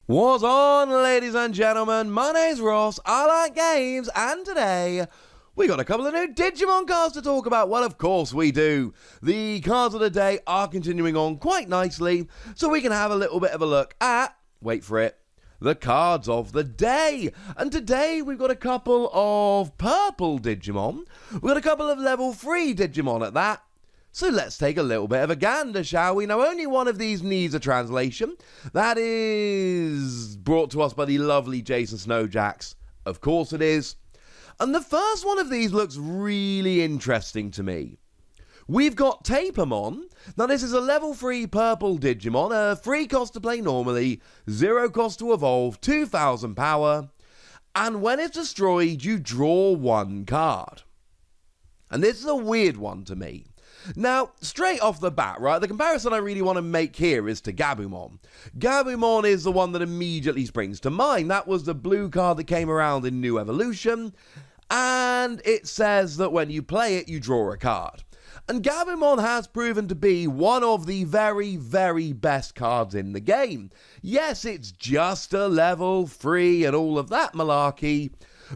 What's on, ladies and gentlemen? My name's Ross, I like games, and today we got a couple of new Digimon cards to talk about. Well, of course we do. The cards of the day are continuing on quite nicely, so we can have a little bit of a look at, wait for it, the cards of the day. And today we've got a couple of purple Digimon. We've got a couple of level 3 Digimon at that. So let's take a little bit of a gander, shall we? Now, only one of these needs a translation. That is brought to us by the lovely Jason Snowjacks. Of course it is. And the first one of these looks really interesting to me. We've got Tapirmon. Now, this is a level 3 purple Digimon, a free cost to play normally, 0 cost to evolve, 2000 power, and when it's destroyed, you draw 1 card. And this is a weird one to me. Now, straight off the bat, right, the comparison I really want to make here is to Gabumon. Gabumon is the one that immediately springs to mind. That was the blue card that came around in New Evolution, and it says that when you play it, you draw a card. And Gabumon has proven to be one of the very, very best cards in the game. Yes, it's just a level 3 and all of that malarkey,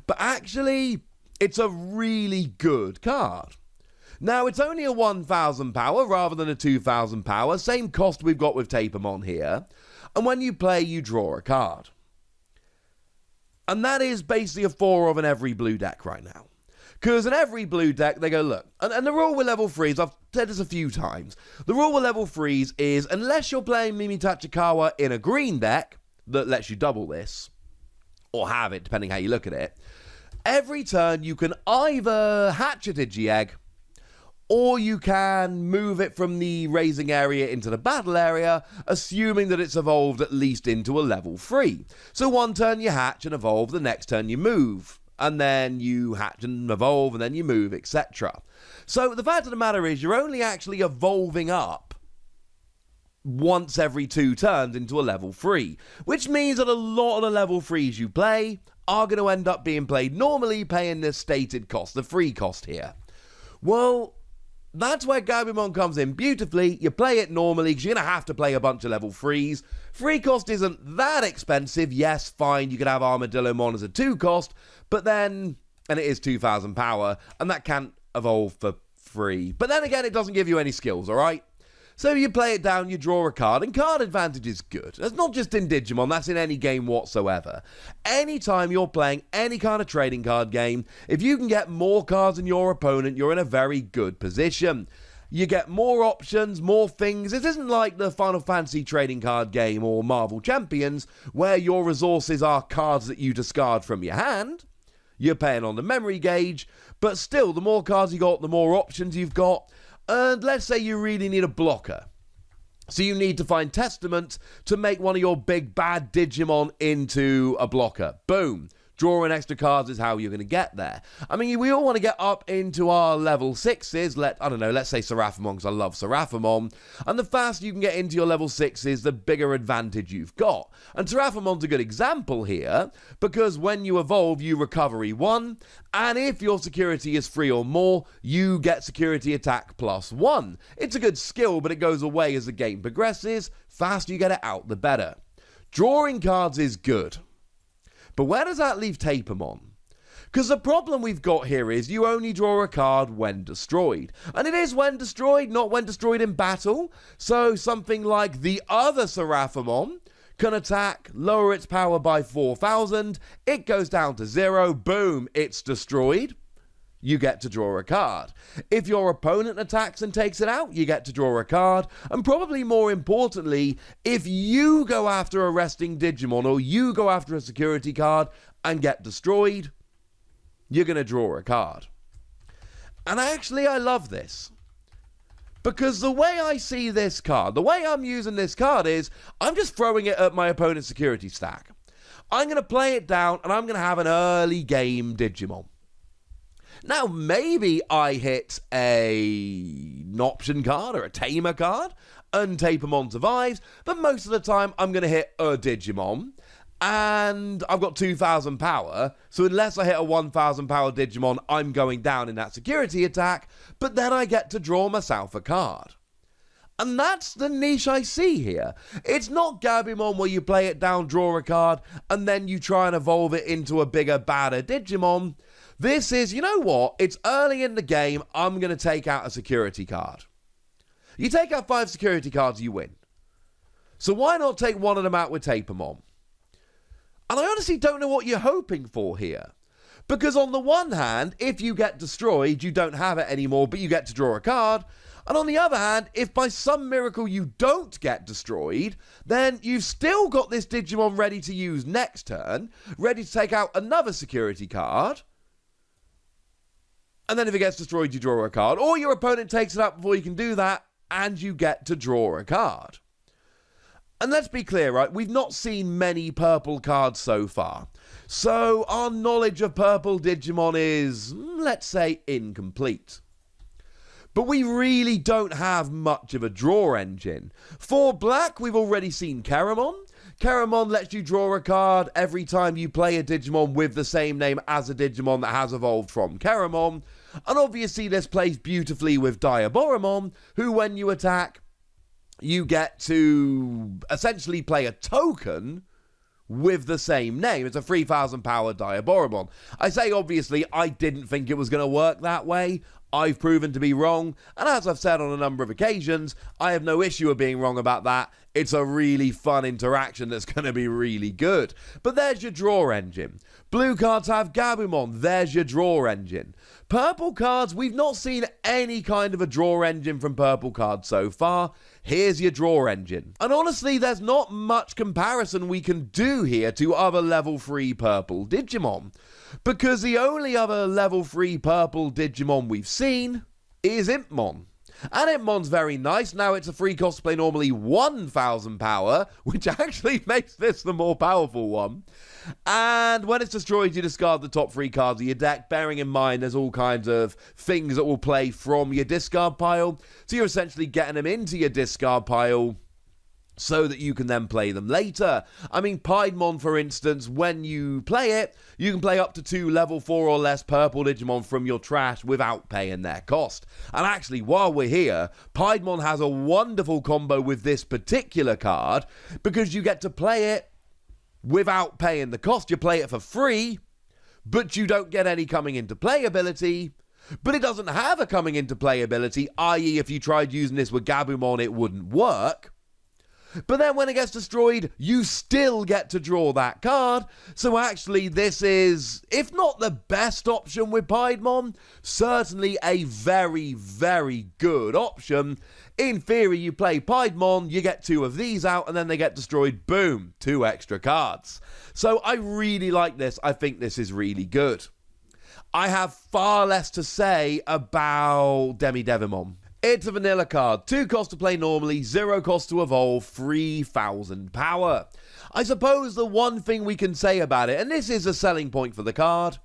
but actually, it's a really good card. Now, it's only a 1000 power rather than a 2000 power, same cost we've got with Tapirmon here, and when you play, you draw a card. And that is basically a 4 of in every blue deck right now. Because in every blue deck, they go, look, and the rule with level 3s, I've said this a few times, the rule with level 3s is, unless you're playing Mimi Tachikawa in a green deck that lets you double this, or have it, depending how you look at it, every turn you can either hatch a Digi-Egg, or you can move it from the raising area into the battle area, assuming that it's evolved at least into a level 3. So one turn you hatch and evolve, the next turn you move, and then you hatch and evolve, and then you move, etc. So the fact of the matter is, you're only actually evolving up once every 2 turns into a level 3, which means that a lot of the level 3s you play are going to end up being played normally, paying this stated cost, the free cost here. Well, that's where Gabumon comes in beautifully. You play it normally because you're going to have to play a bunch of level 3s. Free cost isn't that expensive. Yes, fine, you could have Armadillomon as a 2 cost, but then, and it is 2000 power, and that can't evolve for free. But then again, it doesn't give you any skills, alright? So you play it down, you draw a card, and card advantage is good. That's not just in Digimon, that's in any game whatsoever. Anytime you're playing any kind of trading card game, if you can get more cards than your opponent, you're in a very good position. You get more options, more things. This isn't like the Final Fantasy trading card game or Marvel Champions, where your resources are cards that you discard from your hand. You're paying on the memory gauge, but still, the more cards you got, the more options you've got. And let's say you really need a blocker. So you need to find Testament to make one of your big bad Digimon into a blocker. Boom. Drawing extra cards is how you're going to get there. I mean, we all want to get up into our level 6s. I don't know, let's say Seraphimon, because I love Seraphimon. And the faster you can get into your level 6s, the bigger advantage you've got. And Seraphimon's a good example here, because when you evolve, you recovery 1. And if your security is 3 or more, you get security attack +1. It's a good skill, but it goes away as the game progresses. Faster you get it out, the better. Drawing cards is good. But where does that leave Tapirmon? Because the problem we've got here is you only draw a card when destroyed. And it is when destroyed, not when destroyed in battle. So something like the other Seraphimon can attack, lower its power by 4000. It goes down to 0. Boom, it's destroyed. You get to draw a card. If your opponent attacks and takes it out, you get to draw a card. And probably more importantly, if you go after a resting Digimon or you go after a security card and get destroyed, you're going to draw a card. And actually, I love this. Because the way I see this card, the way I'm using this card is, I'm just throwing it at my opponent's security stack. I'm going to play it down and I'm going to have an early game Digimon. Now, maybe I hit an option card or a tamer card, and Tapirmon survives, but most of the time I'm going to hit a Digimon, and I've got 2000 power, so unless I hit a 1000 power Digimon, I'm going down in that security attack, but then I get to draw myself a card. And that's the niche I see here. It's not Gabumon where you play it down, draw a card, and then you try and evolve it into a bigger, badder Digimon. This is, you know what, it's early in the game, I'm going to take out a security card. You take out 5 security cards, you win. So why not take one of them out with Tapirmon? And I honestly don't know what you're hoping for here. Because on the one hand, if you get destroyed, you don't have it anymore, but you get to draw a card. And on the other hand, if by some miracle you don't get destroyed, then you've still got this Digimon ready to use next turn, ready to take out another security card. And then if it gets destroyed, you draw a card. Or your opponent takes it out before you can do that, and you get to draw a card. And let's be clear, right? We've not seen many purple cards so far. So our knowledge of purple Digimon is, let's say, incomplete. But we really don't have much of a draw engine. For black, we've already seen Caramon. Caramon lets you draw a card every time you play a Digimon with the same name as a Digimon that has evolved from Caramon. And obviously this plays beautifully with Diaboromon, who when you attack, you get to essentially play a token with the same name. It's a 3,000 power Diaboromon. I say obviously I didn't think it was going to work that way. I've proven to be wrong, and as I've said on a number of occasions, I have no issue with being wrong about that. It's a really fun interaction that's going to be really good. But there's your draw engine. Blue cards have Gabumon. There's your draw engine. Purple cards, we've not seen any kind of a draw engine from purple cards so far. Here's your draw engine. And honestly, there's not much comparison we can do here to other level 3 purple Digimon. Because the only other level 3 purple Digimon we've seen is Impmon. And Impmon's very nice. Now it's a free cost to play normally 1,000 power, which actually makes this the more powerful one. And when it's destroyed, you discard the top 3 cards of your deck, bearing in mind there's all kinds of things that will play from your discard pile. So you're essentially getting them into your discard pile so that you can then play them later. I mean, Piedmon, for instance, when you play it, you can play up to 2 level 4 or less purple Digimon from your trash without paying their cost. And actually, while we're here, Piedmon has a wonderful combo with this particular card, because you get to play it without paying the cost. You play it for free, but you don't get any coming into play ability. But it doesn't have a coming into play ability, i.e. if you tried using this with Gabumon, it wouldn't work. But then when it gets destroyed, you still get to draw that card. So actually, this is, if not the best option with Piedmon, certainly a very, very good option. In theory, you play Piedmon, you get 2 of these out, and then they get destroyed. Boom, 2 extra cards. So I really like this. I think this is really good. I have far less to say about Devimon. It's a vanilla card, 2 cost to play normally, 0 cost to evolve, 3,000 power. I suppose the one thing we can say about it, and this is a selling point for the card,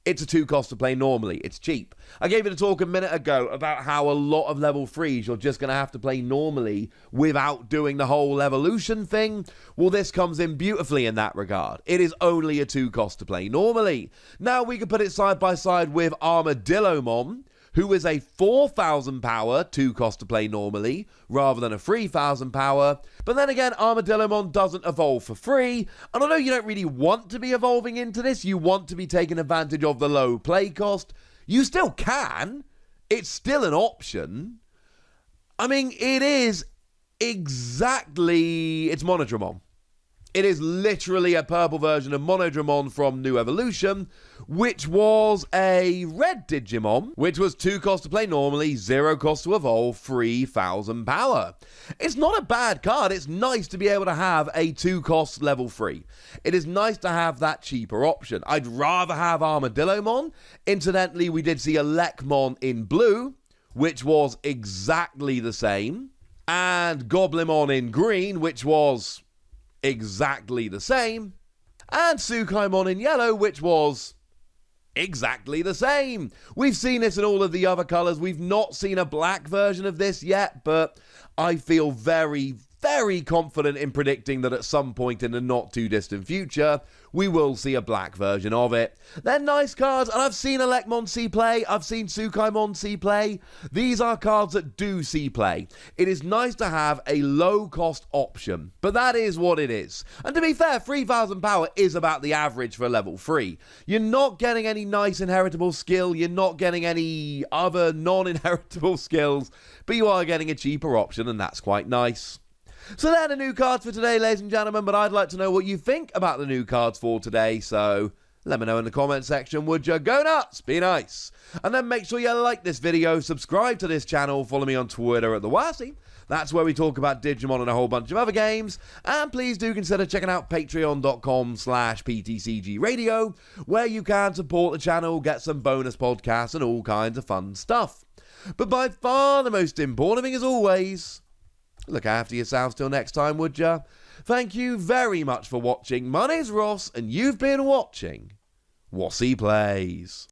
it's a 2 cost to play normally, it's cheap. I gave it a talk a minute ago about how a lot of level 3s you're just going to have to play normally without doing the whole evolution thing. Well, this comes in beautifully in that regard. It is only a 2 cost to play normally. Now we can put it side by side with Armadillomon, who is a 4,000 power, 2 cost to play normally, rather than a 3,000 power. But then again, Armadillomon doesn't evolve for free, and I know you don't really want to be evolving into this, you want to be taking advantage of the low play cost. You still can. It's still an option. I mean, it is exactly, it's Monodramon. It is literally a purple version of Monodramon from New Evolution, which was a red Digimon, which was 2 cost to play normally, 0 cost to evolve, 3,000 power. It's not a bad card. It's nice to be able to have a 2 cost level 3. It is nice to have that cheaper option. I'd rather have Armadillomon. Incidentally, we did see a Lekmon in blue, which was exactly the same, and Goblimon in green, which was exactly the same, and Tsukaimon in yellow, which was exactly the same. We've seen this in all of the other colours. We've not seen a black version of this yet, but I feel very, very confident in predicting that at some point in the not too distant future, we will see a black version of it. They're nice cards, and I've seen Elecmon see play, I've seen Tsukaimon see play. These are cards that do see play. It is nice to have a low-cost option, but that is what it is. And to be fair, 3,000 power is about the average for level 3. You're not getting any nice inheritable skill, you're not getting any other non-inheritable skills, but you are getting a cheaper option, and that's quite nice. So they're the new cards for today, ladies and gentlemen, but I'd like to know what you think about the new cards for today, so let me know in the comment section, would you? Go nuts, be nice. And then make sure you like this video, subscribe to this channel, follow me on Twitter at the Wossy. That's where we talk about Digimon and a whole bunch of other games. And please do consider checking out patreon.com/PTCG Radio, where you can support the channel, get some bonus podcasts and all kinds of fun stuff. But by far the most important thing as always, look after yourselves till next time, would ya? Thank you very much for watching. My name's Ross, and you've been watching Wossy Plays.